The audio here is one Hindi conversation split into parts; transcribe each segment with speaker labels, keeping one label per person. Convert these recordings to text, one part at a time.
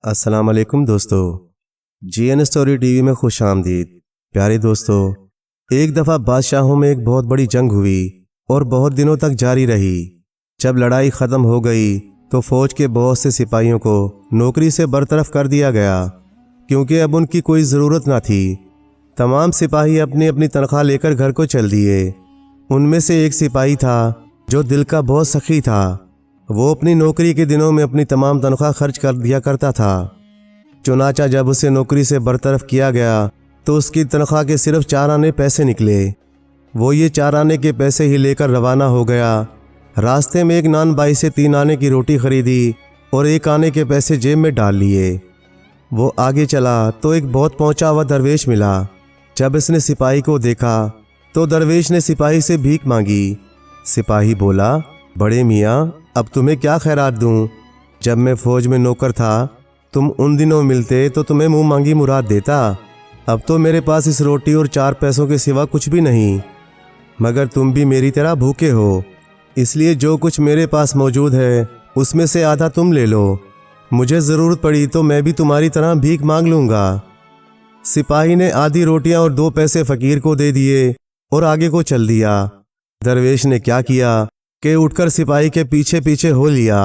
Speaker 1: अस्सलाम वालेकुम दोस्तों, जीएन स्टोरी टीवी में खुश आमदीद। प्यारे दोस्तों, एक दफ़ा बादशाहों में एक बहुत बड़ी जंग हुई और बहुत दिनों तक जारी रही। जब लड़ाई ख़त्म हो गई तो फ़ौज के बहुत से सिपाहियों को नौकरी से बरतरफ कर दिया गया, क्योंकि अब उनकी कोई ज़रूरत ना थी। तमाम सिपाही अपनी अपनी तनख्वाह लेकर घर को चल दिए। उनमें से एक सिपाही था जो दिल का बहुत सखी था। वो अपनी नौकरी के दिनों में अपनी तमाम तनख्वाह खर्च कर दिया करता था। चुनाचा जब उसे नौकरी से बरतरफ किया गया तो उसकी तनख्वाह के सिर्फ 4 आने पैसे निकले। वो ये 4 आने के पैसे ही लेकर रवाना हो गया। रास्ते में एक नान बाई से 3 आने की रोटी खरीदी और 1 आने के पैसे जेब में डाल लिए। वो आगे चला तो एक बहुत पहुंचा हुआ दरवेश मिला। जब इसने सिपाही को देखा तो दरवेश ने सिपाही से भीख मांगी। सिपाही बोला, बड़े मियाँ, अब तुम्हें क्या खैरात दूं? जब मैं फ़ौज में नौकर था तुम उन दिनों मिलते तो तुम्हें मुंह मांगी मुराद देता। अब तो मेरे पास इस रोटी और 4 पैसों के सिवा कुछ भी नहीं, मगर तुम भी मेरी तरह भूखे हो, इसलिए जो कुछ मेरे पास मौजूद है उसमें से आधा तुम ले लो। मुझे ज़रूरत पड़ी तो मैं भी तुम्हारी तरह भीख मांग लूँगा। सिपाही ने आधी रोटियां और 2 पैसे फ़कीर को दे दिए और आगे को चल दिया। दरवेश ने क्या किया कि उठकर सिपाही के पीछे पीछे हो लिया।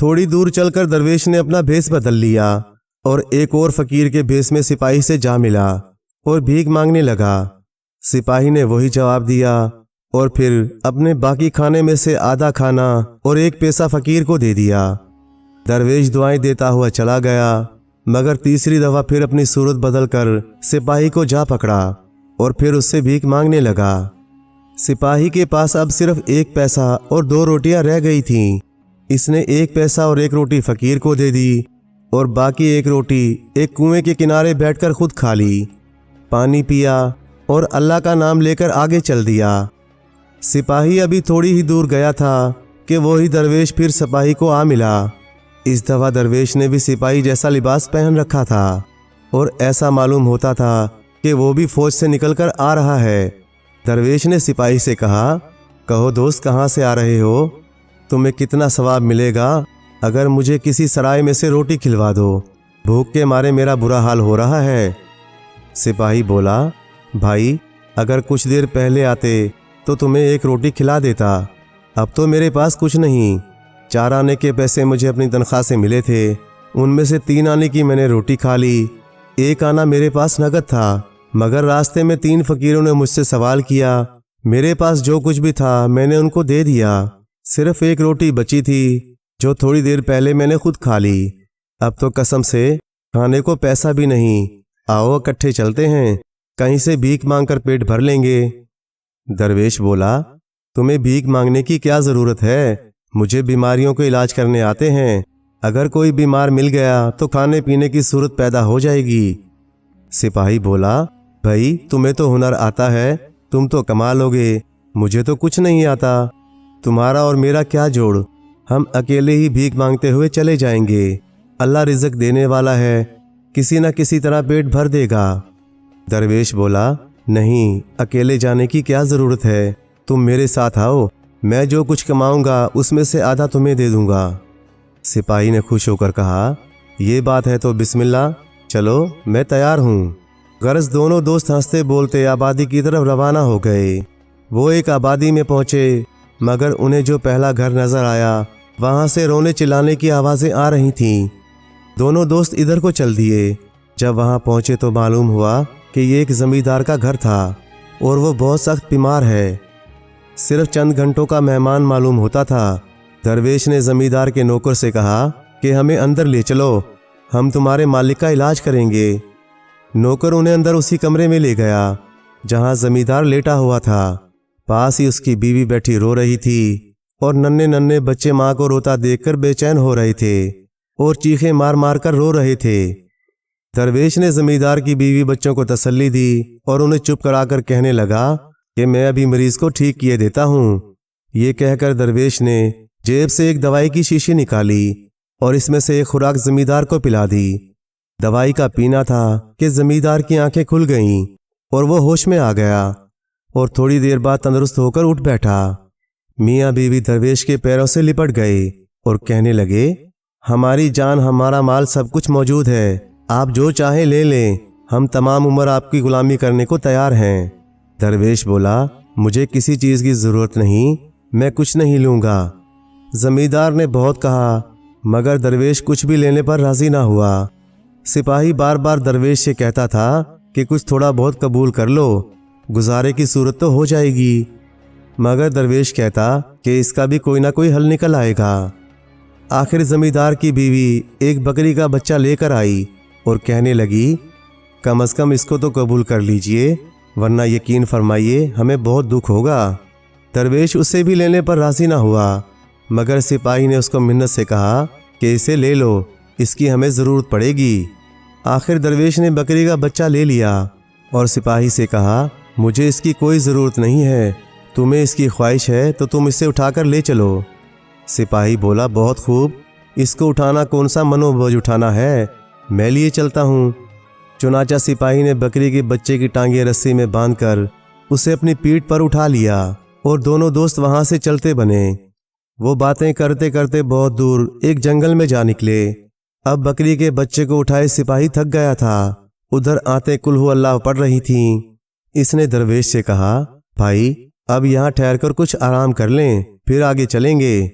Speaker 1: थोड़ी दूर चलकर दरवेश ने अपना भेष बदल लिया और एक और फ़कीर के भेष में सिपाही से जा मिला और भीख मांगने लगा। सिपाही ने वही जवाब दिया और फिर अपने बाकी खाने में से आधा खाना और 1 पैसा फ़कीर को दे दिया। दरवेश दुआएं देता हुआ चला गया, मगर तीसरी दफ़ा फिर अपनी सूरत बदल कर सिपाही को जा पकड़ा और फिर उससे भीख मांगने लगा। सिपाही के पास अब सिर्फ 1 पैसा और 2 रोटियां रह गई थीं। इसने 1 पैसा और 1 रोटी फ़कीर को दे दी और बाकी 1 रोटी एक कुएं के किनारे बैठकर खुद खा ली, पानी पिया और अल्लाह का नाम लेकर आगे चल दिया। सिपाही अभी थोड़ी ही दूर गया था कि वही दरवेश फिर सिपाही को आ मिला। इस दफ़ा दरवेश ने भी सिपाही जैसा लिबास पहन रखा था और ऐसा मालूम होता था कि वो भी फ़ौज से निकल कर आ रहा है। दरवेश ने सिपाही से कहा, कहो दोस्त, कहाँ से आ रहे हो? तुम्हें कितना सवाब मिलेगा अगर मुझे किसी सराय में से रोटी खिलवा दो? भूख के मारे मेरा बुरा हाल हो रहा है। सिपाही बोला, भाई, अगर कुछ देर पहले आते तो तुम्हें 1 रोटी खिला देता। अब तो मेरे पास कुछ नहीं। 4 आने के पैसे मुझे अपनी तनख्वाह से मिले थे, उनमें से 3 आने की मैंने रोटी खा ली। 1 आना मेरे पास नगद था, मगर रास्ते में 3 फ़कीरों ने मुझसे सवाल किया। मेरे पास जो कुछ भी था मैंने उनको दे दिया। सिर्फ 1 रोटी बची थी जो थोड़ी देर पहले मैंने खुद खा ली। अब तो कसम से खाने को पैसा भी नहीं। आओ इकट्ठे चलते हैं, कहीं से भीख मांगकर पेट भर लेंगे। दरवेश बोला, तुम्हें भीख मांगने की क्या ज़रूरत है? मुझे बीमारियों के इलाज करने आते हैं। अगर कोई बीमार मिल गया तो खाने पीने की सूरत पैदा हो जाएगी। सिपाही बोला, भाई, तुम्हें तो हुनर आता है, तुम तो कमालोगे, मुझे तो कुछ नहीं आता। तुम्हारा और मेरा क्या जोड़? हम अकेले ही भीख मांगते हुए चले जाएंगे। अल्लाह रिज़्क देने वाला है, किसी न किसी तरह पेट भर देगा। दरवेश बोला, नहीं, अकेले जाने की क्या ज़रूरत है, तुम मेरे साथ आओ। मैं जो कुछ कमाऊंगा उसमें से आधा तुम्हें दे दूंगा। सिपाही ने खुश होकर कहा, ये बात है तो बिस्मिल्लाह, चलो, मैं तैयार हूँ। गर्ज दोनों दोस्त हंसते बोलते आबादी की तरफ रवाना हो गए। वो एक आबादी में पहुंचे, मगर उन्हें जो पहला घर नजर आया वहां से रोने चिल्लाने की आवाज़ें आ रही थीं। दोनों दोस्त इधर को चल दिए। जब वहां पहुंचे तो मालूम हुआ कि ये एक जमींदार का घर था और वो बहुत सख्त बीमार है। सिर्फ चंद घंटों का मेहमान मालूम होता था। दरवेश ने जमींदार के नौकर से कहा कि हमें अंदर ले चलो, हम तुम्हारे मालिक का इलाज करेंगे। नौकर उन्हें अंदर उसी कमरे में ले गया जहां जमींदार लेटा हुआ था। पास ही उसकी बीवी बैठी रो रही थी और नन्हे नन्हे बच्चे माँ को रोता देखकर बेचैन हो रहे थे और चीखें मार मार कर रो रहे थे। दरवेश ने जमींदार की बीवी बच्चों को तसल्ली दी और उन्हें चुप कराकर कहने लगा कि मैं अभी मरीज को ठीक किए देता हूँ। ये कहकर दरवेश ने जेब से एक दवाई की शीशी निकाली और इसमें से एक खुराक जमींदार को पिला दी। दवाई का पीना था कि जमींदार की आंखें खुल गईं और वो होश में आ गया और थोड़ी देर बाद तंदुरुस्त होकर उठ बैठा। मियाँ बीवी दरवेश के पैरों से लिपट गए और कहने लगे, हमारी जान, हमारा माल, सब कुछ मौजूद है। आप जो चाहें ले लें, हम तमाम उम्र आपकी गुलामी करने को तैयार हैं। दरवेश बोला, मुझे किसी चीज़ की ज़रूरत नहीं, मैं कुछ नहीं लूँगा। जमींदार ने बहुत कहा, मगर दरवेश कुछ भी लेने पर राज़ी ना हुआ। सिपाही बार बार दरवेश से कहता था कि कुछ थोड़ा बहुत कबूल कर लो, गुजारे की सूरत तो हो जाएगी। मगर दरवेश कहता कि इसका भी कोई ना कोई हल निकल आएगा। आखिर जमींदार की बीवी एक बकरी का बच्चा लेकर आई और कहने लगी, कम से कम इसको तो कबूल कर लीजिए, वरना यकीन फरमाइए हमें बहुत दुख होगा। दरवेश उसे भी लेने पर राज़ी ना हुआ, मगर सिपाही ने उसको मिन्नत से कहा कि इसे ले लो, इसकी हमें ज़रूरत पड़ेगी। आखिर दरवेश ने बकरी का बच्चा ले लिया और सिपाही से कहा, मुझे इसकी कोई ज़रूरत नहीं है, तुम्हें इसकी ख्वाहिश है तो तुम इसे उठाकर ले चलो। सिपाही बोला, बहुत खूब, इसको उठाना कौन सा मनोबोझ उठाना है, मैं लिए चलता हूँ। चुनाचा सिपाही ने बकरी के बच्चे की टांगें रस्सी में बांधकर उसे अपनी पीठ पर उठा लिया और दोनों दोस्त वहाँ से चलते बने। वो बातें करते करते बहुत दूर एक जंगल में जा निकले। अब बकरी के बच्चे को उठाए सिपाही थक गया था। उधर आते कुल हु अल्लाह पढ़ रही थीं। इसने दरवेश से कहा, भाई अब यहाँ ठहरकर कुछ आराम कर लें, फिर आगे चलेंगे।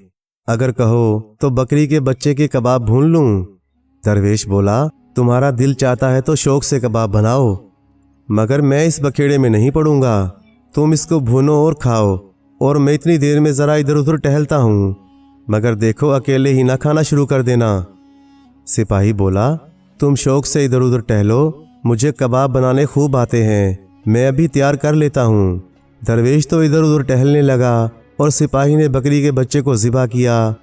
Speaker 1: अगर कहो तो बकरी के बच्चे के कबाब भून लूं। दरवेश बोला, तुम्हारा दिल चाहता है तो शौक से कबाब बनाओ, मगर मैं इस बखेड़े में नहीं पड़ूंगा। तुम इसको भूनो और खाओ, और मैं इतनी देर में ज़रा इधर उधर टहलता हूँ, मगर देखो अकेले ही ना खाना शुरू कर देना। सिपाही बोला, तुम शौक से इधर उधर टहलो, मुझे कबाब बनाने खूब आते हैं, मैं अभी तैयार कर लेता हूँ। दरवेश तो इधर उधर टहलने लगा और सिपाही ने बकरी के बच्चे को ज़िबा किया।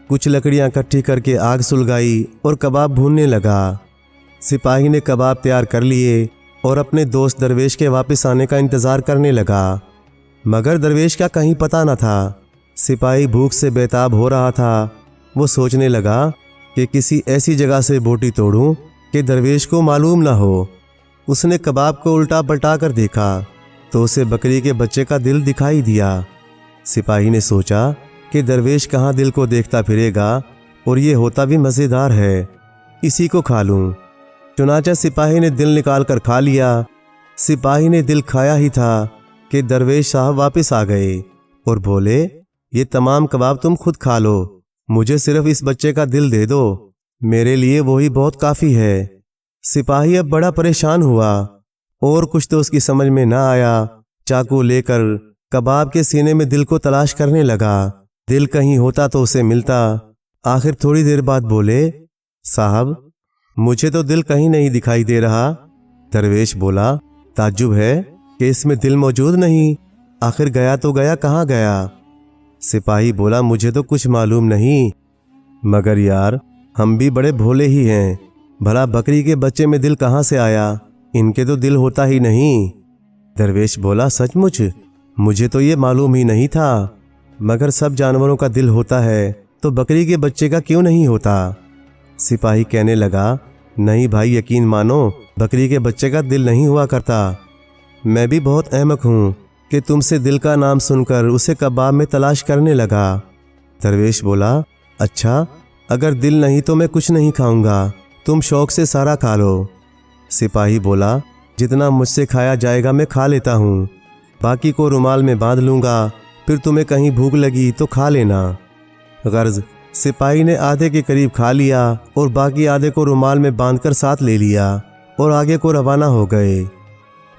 Speaker 1: कुछ लकड़ियाँ इकट्ठी करके आग सुलगाई और कबाब भूनने लगा। सिपाही ने कबाब तैयार कर लिए और अपने दोस्त दरवेश के वापस आने का इंतज़ार करने लगा, मगर दरवेश का कहीं पता न था। सिपाही भूख से बेताब हो रहा था। वो सोचने लगा कि किसी ऐसी जगह से बोटी तोड़ूं कि दरवेश को मालूम ना हो। उसने कबाब को उल्टा पलटा कर देखा तो उसे बकरी के बच्चे का दिल दिखाई दिया। सिपाही ने सोचा कि दरवेश कहाँ दिल को देखता फिरेगा, और ये होता भी मज़ेदार है, इसी को खा लूँ। चुनाचा सिपाही ने दिल निकाल कर खा लिया। सिपाही ने दिल खाया ही था कि दरवेश साहब वापस आ गए और बोले, ये तमाम कबाब तुम खुद खा लो, मुझे सिर्फ इस बच्चे का दिल दे दो, मेरे लिए वही बहुत काफ़ी है। सिपाही अब बड़ा परेशान हुआ और कुछ तो उसकी समझ में ना आया। चाकू लेकर कबाब के सीने में दिल को तलाश करने लगा। दिल कहीं होता तो उसे मिलता। आखिर थोड़ी देर बाद बोले, साहब मुझे तो दिल कहीं नहीं दिखाई दे रहा। दरवेश बोला, ताज्जुब है कि इसमें दिल मौजूद नहीं, आखिर गया तो गया, कहाँ गया? सिपाही बोला, मुझे तो कुछ मालूम नहीं, मगर यार हम भी बड़े भोले ही हैं, भला बकरी के बच्चे में दिल कहाँ से आया? इनके तो दिल होता ही नहीं। दरवेश बोला, सचमुच मुझे तो ये मालूम ही नहीं था, मगर सब जानवरों का दिल होता है तो बकरी के बच्चे का क्यों नहीं होता? सिपाही कहने लगा, नहीं भाई, यकीन मानो, बकरी के बच्चे का दिल नहीं हुआ करता। मैं भी बहुत अहमक हूँ कि तुमसे दिल का नाम सुनकर उसे कबाब में तलाश करने लगा। दरवेश बोला, अच्छा, अगर दिल नहीं तो मैं कुछ नहीं खाऊंगा, तुम शौक से सारा खा लो। सिपाही बोला, जितना मुझसे खाया जाएगा मैं खा लेता हूँ, बाकी को रुमाल में बांध लूँगा, फिर तुम्हें कहीं भूख लगी तो खा लेना। गर्ज सिपाही ने आधे के करीब खा लिया और बाकी आधे को रुमाल में बांधकर साथ ले लिया और आगे को रवाना हो गए।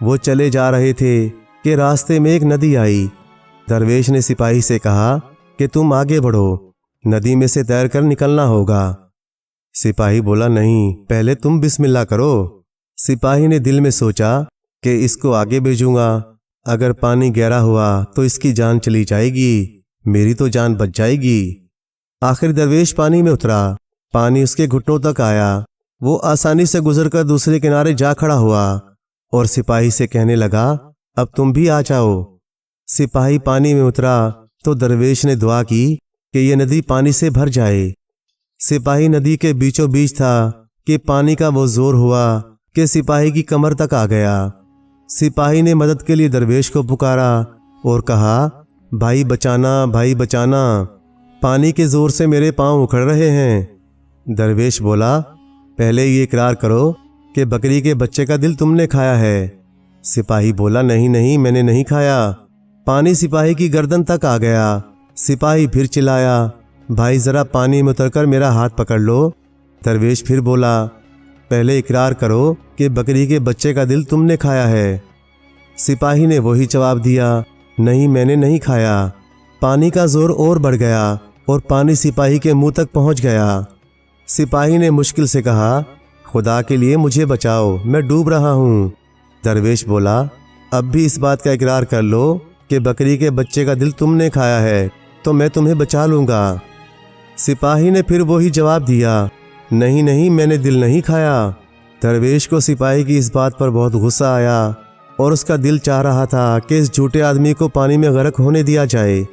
Speaker 1: वो चले जा रहे थे कि रास्ते में एक नदी आई। दरवेश ने सिपाही से कहा कि तुम आगे बढ़ो, नदी में से तैरकर निकलना होगा। सिपाही बोला, नहीं, पहले तुम बिस्मिल्लाह करो। सिपाही ने दिल में सोचा कि इसको आगे भेजूंगा, अगर पानी गहरा हुआ तो इसकी जान चली जाएगी, मेरी तो जान बच जाएगी। आखिर दरवेश पानी में उतरा, पानी उसके घुटनों तक आया। वो आसानी से गुजरकर दूसरे किनारे जा खड़ा हुआ और सिपाही से कहने लगा, अब तुम भी आ जाओ। सिपाही पानी में उतरा तो दरवेश ने दुआ की कि यह नदी पानी से भर जाए। सिपाही नदी के बीचों बीच था कि पानी का वो जोर हुआ कि सिपाही की कमर तक आ गया। सिपाही ने मदद के लिए दरवेश को पुकारा और कहा, भाई बचाना, भाई बचाना, पानी के जोर से मेरे पांव उखड़ रहे हैं। दरवेश बोला, पहले ये इकरार करो कि बकरी के बच्चे का दिल तुमने खाया है। सिपाही बोला, नहीं नहीं, मैंने नहीं खाया। पानी सिपाही की गर्दन तक आ गया। सिपाही फिर चिल्लाया, भाई ज़रा पानी में उतरकर मेरा हाथ पकड़ लो। दरवेश फिर बोला, पहले इकरार करो कि बकरी के बच्चे का दिल तुमने खाया है। सिपाही ने वही जवाब दिया, नहीं मैंने नहीं खाया। पानी का जोर और बढ़ गया और पानी सिपाही के मुंह तक पहुंच गया। सिपाही ने मुश्किल से कहा, खुदा के लिए मुझे बचाओ, मैं डूब रहा हूँ। दरवेश बोला, अब भी इस बात का इकरार कर लो कि बकरी के बच्चे का दिल तुमने खाया है, तो मैं तुम्हें बचा लूँगा। सिपाही ने फिर वही जवाब दिया, नहीं नहीं, मैंने दिल नहीं खाया। दरवेश को सिपाही की इस बात पर बहुत गुस्सा आया और उसका दिल चाह रहा था कि इस झूठे आदमी को पानी में गर्क होने दिया जाए।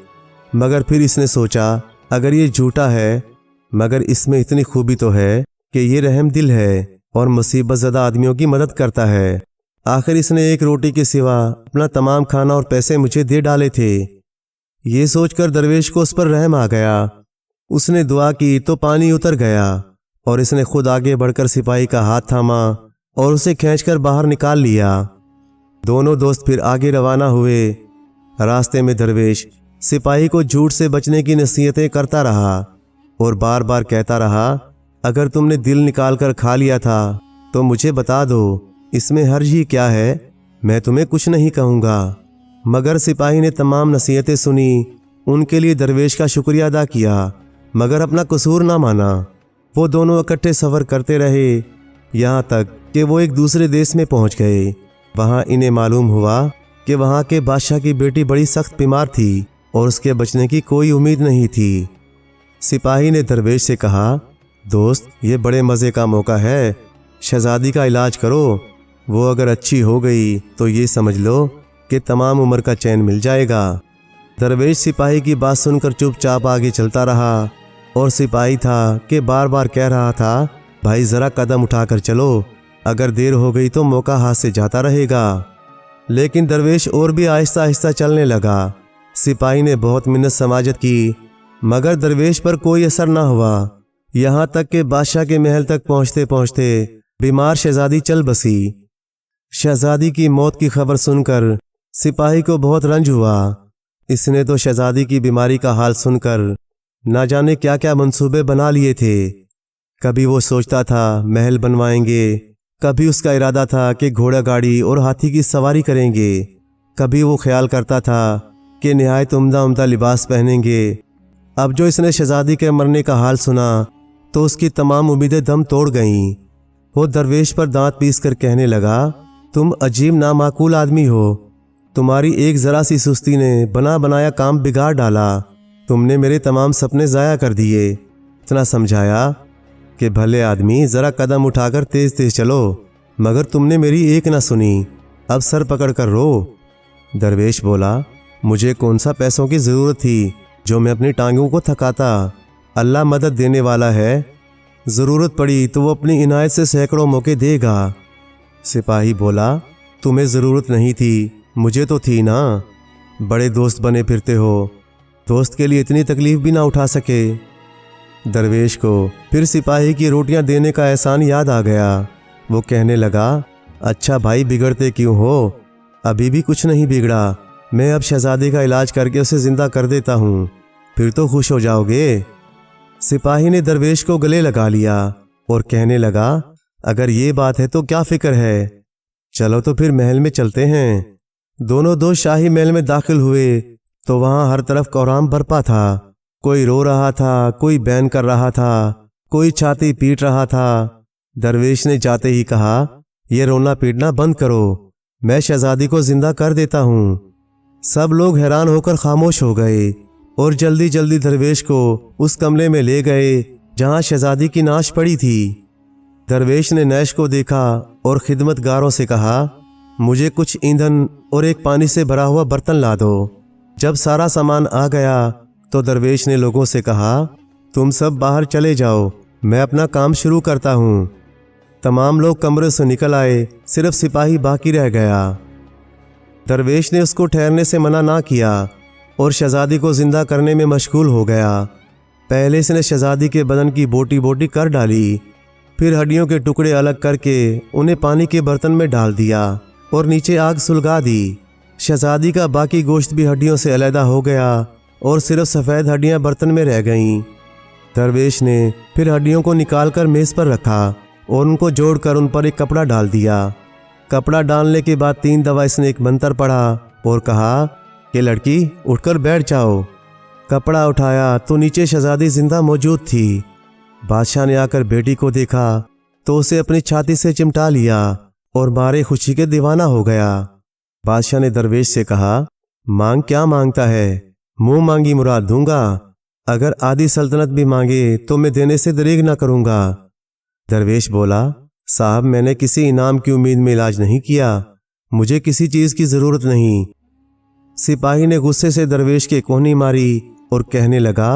Speaker 1: मगर फिर इसने सोचा, अगर ये झूठा है मगर इसमें इतनी खूबी तो है कि ये रहम दिल है और मुसीबत ज़दा आदमियों की मदद करता है। आखिर इसने एक रोटी के सिवा अपना तमाम खाना और पैसे मुझे दे डाले थे। ये सोचकर दरवेश को उस पर रहम आ गया। उसने दुआ की तो पानी उतर गया और इसने खुद आगे बढ़कर सिपाही का हाथ थामा और उसे खींचकर बाहर निकाल लिया। दोनों दोस्त फिर आगे रवाना हुए। रास्ते में दरवेश सिपाही को झूठ से बचने की नसीहतें करता रहा और बार बार कहता रहा, अगर तुमने दिल निकाल कर खा लिया था तो मुझे बता दो, इसमें हर्ज ही क्या है, मैं तुम्हें कुछ नहीं कहूँगा। मगर सिपाही ने तमाम नसीहतें सुनी, उनके लिए दरवेश का शुक्रिया अदा किया मगर अपना कसूर ना माना। वो दोनों इकट्ठे सफ़र करते रहे यहाँ तक कि वो एक दूसरे देश में पहुँच गए। वहाँ इन्हें मालूम हुआ कि वहाँ के बादशाह की बेटी बड़ी सख्त बीमार थी और उसके बचने की कोई उम्मीद नहीं थी। सिपाही ने दरवेश से कहा, दोस्त, ये बड़े मज़े का मौका है, शहज़ादी का इलाज करो। वो अगर अच्छी हो गई तो ये समझ लो कि तमाम उम्र का चैन मिल जाएगा। दरवेश सिपाही की बात सुनकर चुपचाप आगे चलता रहा और सिपाही था कि बार बार कह रहा था, भाई ज़रा कदम उठाकर चलो, अगर देर हो गई तो मौका हाथ से जाता रहेगा। लेकिन दरवेश और भी आहिस्ता आहिस्ता चलने लगा। सिपाही ने बहुत मिन्नत समाजत की मगर दरवेश पर कोई असर ना हुआ। यहाँ तक कि बादशाह के महल तक पहुँचते पहुँचते बीमार शहज़ादी चल बसी। शहज़ादी की मौत की खबर सुनकर सिपाही को बहुत रंज हुआ। इसने तो शहज़ादी की बीमारी का हाल सुनकर ना जाने क्या क्या मंसूबे बना लिए थे। कभी वो सोचता था महल बनवाएंगे, कभी उसका इरादा था कि घोड़ा गाड़ी और हाथी की सवारी करेंगे, कभी वो ख्याल करता था कि निहायत उम्दा उम्दा लिबास पहनेंगे। अब जो इसने शहज़ादी के मरने का हाल सुना तो उसकी तमाम उम्मीदें दम तोड़ गईं। वो दरवेश पर दांत पीस कर कहने लगा, तुम अजीब नामाकूल आदमी हो, तुम्हारी एक ज़रा सी सुस्ती ने बना बनाया काम बिगाड़ डाला। तुमने मेरे तमाम सपने ज़ाया कर दिए। इतना समझाया कि भले आदमी, ज़रा कदम उठाकर तेज़ तेज़ चलो, मगर तुमने मेरी एक ना सुनी, अब सर पकड़ कर रो। दरवेश बोला, मुझे कौन सा पैसों की ज़रूरत थी जो मैं अपनी टांगों को थकाता, अल्लाह मदद देने वाला है, ज़रूरत पड़ी तो वो अपनी इनायत से सैकड़ों मौके देगा। सिपाही बोला, तुम्हें ज़रूरत नहीं थी, मुझे तो थी ना। बड़े दोस्त बने फिरते हो, दोस्त के लिए इतनी तकलीफ़ भी ना उठा सके। दरवेश को फिर सिपाही की रोटियां देने का एहसान याद आ गया। वो कहने लगा, अच्छा भाई, बिगड़ते क्यों हो, अभी भी कुछ नहीं बिगड़ा। मैं अब शहज़ादी का इलाज करके उसे ज़िंदा कर देता हूँ, फिर तो खुश हो जाओगे। सिपाही ने दरवेश को गले लगा लिया और कहने लगा, अगर ये बात है तो क्या फ़िक्र है, चलो तो फिर महल में चलते हैं। दोनों दोस्त शाही महल में दाखिल हुए तो वहाँ हर तरफ कोहराम बरपा था। कोई रो रहा था, कोई बैन कर रहा था, कोई छाती पीट रहा था। दरवेश ने जाते ही कहा, ये रोना पीटना बंद करो, मैं शहज़ादी को जिंदा कर देता हूँ। सब लोग हैरान होकर खामोश हो गए और जल्दी जल्दी दरवेश को उस कमरे में ले गए जहाँ शहज़ादी की नाश पड़ी थी। दरवेश ने नैश को देखा और खिदमतगारों से कहा, मुझे कुछ ईंधन और एक पानी से भरा हुआ बर्तन ला दो। जब सारा सामान आ गया तो दरवेश ने लोगों से कहा, तुम सब बाहर चले जाओ, मैं अपना काम शुरू करता हूँ। तमाम लोग कमरे से निकल आए, सिर्फ सिपाही बाकी रह गया। दरवेश ने उसको ठहरने से मना ना किया और शहज़ादी को जिंदा करने में मशगूल हो गया। पहले इसने शहजादी के बदन की बोटी बोटी कर डाली, फिर हड्डियों के टुकड़े अलग करके उन्हें पानी के बर्तन में डाल दिया और नीचे आग सुलगा दी। शहजादी का बाकी गोश्त भी हड्डियों से अलहदा हो गया और सिर्फ सफ़ेद हड्डियां बर्तन में रह गईं। दरवेश ने फिर हड्डियों को निकालकर मेज़ पर रखा और उनको जोड़कर उन पर एक कपड़ा डाल दिया। कपड़ा डालने के बाद 3 दफ़ा इसने एक मंत्र पढ़ा और कहा कि लड़की उठकर बैठ जाओ। कपड़ा उठाया तो नीचे शहजादी जिंदा मौजूद थी। बादशाह ने आकर बेटी को देखा तो उसे अपनी छाती से चिमटा लिया और मारे खुशी के दीवाना हो गया। बादशाह ने दरवेश से कहा, मांग क्या मांगता है? मुंह मांगी मुराद दूंगा। अगर आधी सल्तनत भी मांगे तो मैं देने से दरेग ना करूंगा। दरवेश बोला, साहब मैंने किसी इनाम की उम्मीद में इलाज नहीं किया, मुझे किसी चीज़ की ज़रूरत नहीं। सिपाही ने गुस्से से दरवेश के कोहनी मारी और कहने लगा,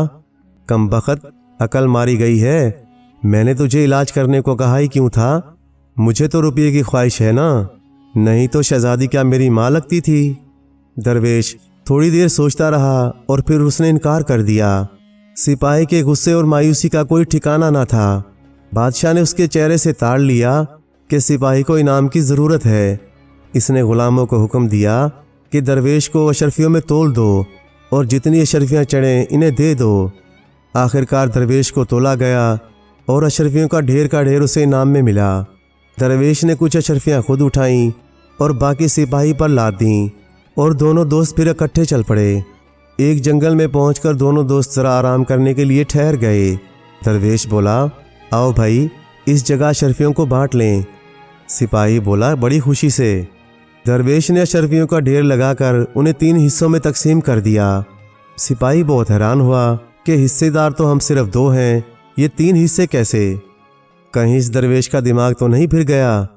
Speaker 1: कमबख्त, अकल मारी गई है। मैंने तुझे इलाज करने को कहा ही क्यों था? मुझे तो रुपये की ख्वाहिश है ना, नहीं तो शहजादी क्या मेरी माँ लगती थी? दरवेश थोड़ी देर सोचता रहा और फिर उसने इनकार कर दिया। सिपाही के गुस्से और मायूसी का कोई ठिकाना ना था। बादशाह ने उसके चेहरे से ताड़ लिया कि सिपाही को इनाम की ज़रूरत है। इसने गुलामों को हुक्म दिया कि दरवेश को अशरफियों में तोल दो और जितनी अशरफियाँ चढ़ें इन्हें दे दो। आखिरकार दरवेश को तोला गया और अशरफियों का ढेर उसे इनाम में मिला। दरवेश ने कुछ अशरफियाँ खुद उठाईं और बाकी सिपाही पर लाद दीं और दोनों दोस्त फिर इकट्ठे चल पड़े। एक जंगल में पहुंचकर दोनों दोस्त जरा आराम करने के लिए ठहर गए। दरवेश बोला, आओ भाई, इस जगह अशरफियों को बांट लें। सिपाही बोला, बड़ी खुशी से। दरवेश ने अशरफियों का ढेर लगाकर उन्हें 3 हिस्सों में तकसीम कर दिया। सिपाही बहुत हैरान हुआ कि हिस्सेदार तो हम सिर्फ 2 हैं, ये 3 हिस्से कैसे? कहीं इस दरवेश का दिमाग तो नहीं फिर गया?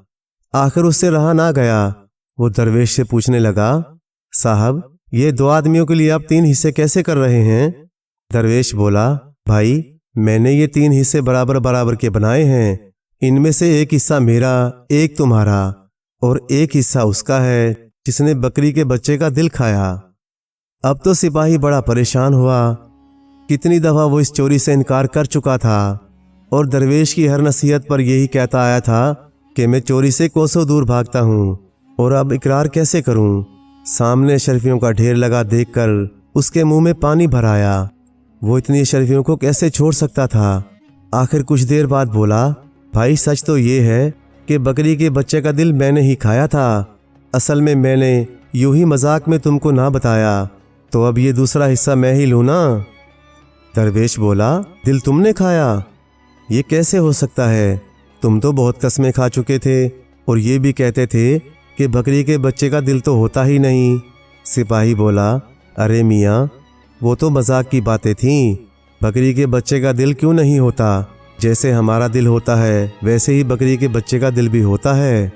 Speaker 1: आखिर उससे रहा ना गया। वो दरवेश से पूछने लगा, साहब ये 2 आदमियों के लिए आप 3 हिस्से कैसे कर रहे हैं? दरवेश बोला, भाई मैंने ये 3 हिस्से बराबर बराबर के बनाए हैं। इनमें से एक हिस्सा मेरा, एक तुम्हारा और एक हिस्सा उसका है जिसने बकरी के बच्चे का दिल खाया। अब तो सिपाही बड़ा परेशान हुआ। कितनी दफ़ा वो इस चोरी से इनकार कर चुका था और दरवेश की हर नसीहत पर यही कहता आया था कि मैं चोरी से कोसों दूर भागता हूँ और अब इकरार कैसे करूँ? सामने अशरफियों का ढेर लगा देखकर उसके मुंह में पानी भर आया। वो इतनी अशरफियों को कैसे छोड़ सकता था? आखिर कुछ देर बाद बोला, भाई सच तो ये है कि बकरी के बच्चे का दिल मैंने ही खाया था। असल में मैंने यूं ही मजाक में तुमको ना बताया, तो अब ये दूसरा हिस्सा मैं ही लूँ ना? दरवेश बोला, दिल तुमने खाया? ये कैसे हो सकता है? तुम तो बहुत कस्में खा चुके थे और ये भी कहते थे कि बकरी के बच्चे का दिल तो होता ही नहीं। सिपाही बोला, अरे मियाँ, वो तो मजाक की बातें थीं। बकरी के बच्चे का दिल क्यों नहीं होता? जैसे हमारा दिल होता है वैसे ही बकरी के बच्चे का दिल भी होता है।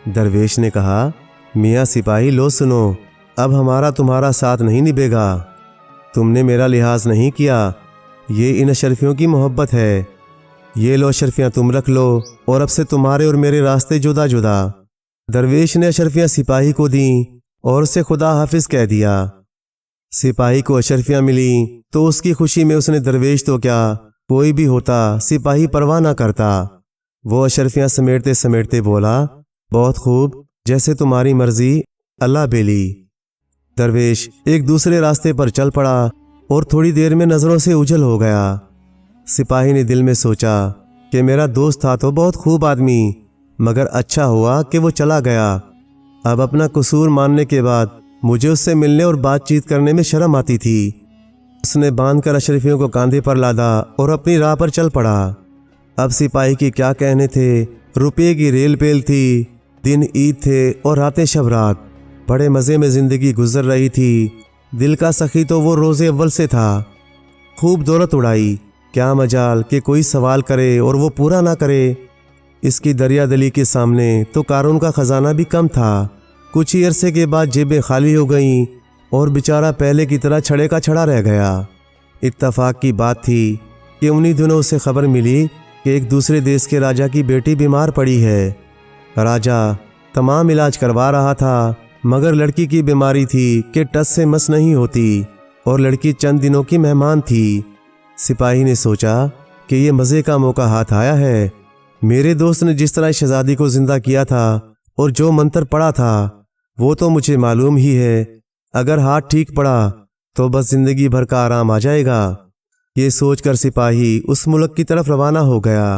Speaker 1: दरवेश ने कहा, मियाँ सिपाही लो सुनो, अब हमारा तुम्हारा साथ नहीं निभेगा। तुमने मेरा लिहाज नहीं किया, ये इन अशरफियों की मोहब्बत है। ये लो अशरफियाँ तुम रख लो और अब से तुम्हारे और मेरे रास्ते जुदा जुदा। दरवेश ने अशरफियाँ सिपाही को दी और उसे खुदा हाफिज कह दिया। सिपाही को अशरफियाँ मिली तो उसकी खुशी में उसने दरवेश तो क्या कोई भी होता सिपाही परवाह ना करता। वो अशरफियाँ समेटते समेटते बोला, बहुत खूब, जैसे तुम्हारी मर्जी, अल्लाह बेली। दरवेश एक दूसरे रास्ते पर चल पड़ा और थोड़ी देर में नज़रों से उजल हो गया। सिपाही ने दिल में सोचा कि मेरा दोस्त था तो बहुत खूब आदमी, मगर अच्छा हुआ कि वो चला गया। अब अपना कसूर मानने के बाद मुझे उससे मिलने और बातचीत करने में शर्म आती थी। उसने बांधकर अशरफियों को कांधे पर लादा और अपनी राह पर चल पड़ा। अब सिपाही की क्या कहने थे, रुपये की रेल पेल थी, दिन ईद थे और रातें शब रात। बड़े मज़े में ज़िंदगी गुजर रही थी। दिल का सखी तो वो रोज़े अव्वल से था। खूब दौलत उड़ाई, क्या मजाल कि कोई सवाल करे और वो पूरा ना करे। इसकी दरिया दली के सामने तो कारून का ख़जाना भी कम था। कुछ ही अरसे के बाद जेबें खाली हो गईं और बेचारा पहले की तरह छड़े का छड़ा रह गया। इत्तफाक की बात थी कि उन्हीं दिनों उसे खबर मिली कि एक दूसरे देश के राजा की बेटी बीमार पड़ी है। राजा तमाम इलाज करवा रहा था, मगर लड़की की बीमारी थी कि टस से मस नहीं होती और लड़की चंद दिनों की मेहमान थी। सिपाही ने सोचा कि ये मज़े का मौका हाथ आया है। मेरे दोस्त ने जिस तरह शहजादी को जिंदा किया था और जो मंत्र पड़ा था वो तो मुझे मालूम ही है। अगर हाथ ठीक पड़ा तो बस जिंदगी भर का आराम आ जाएगा। ये सोचकर सिपाही उस मुल्क की तरफ रवाना हो गया।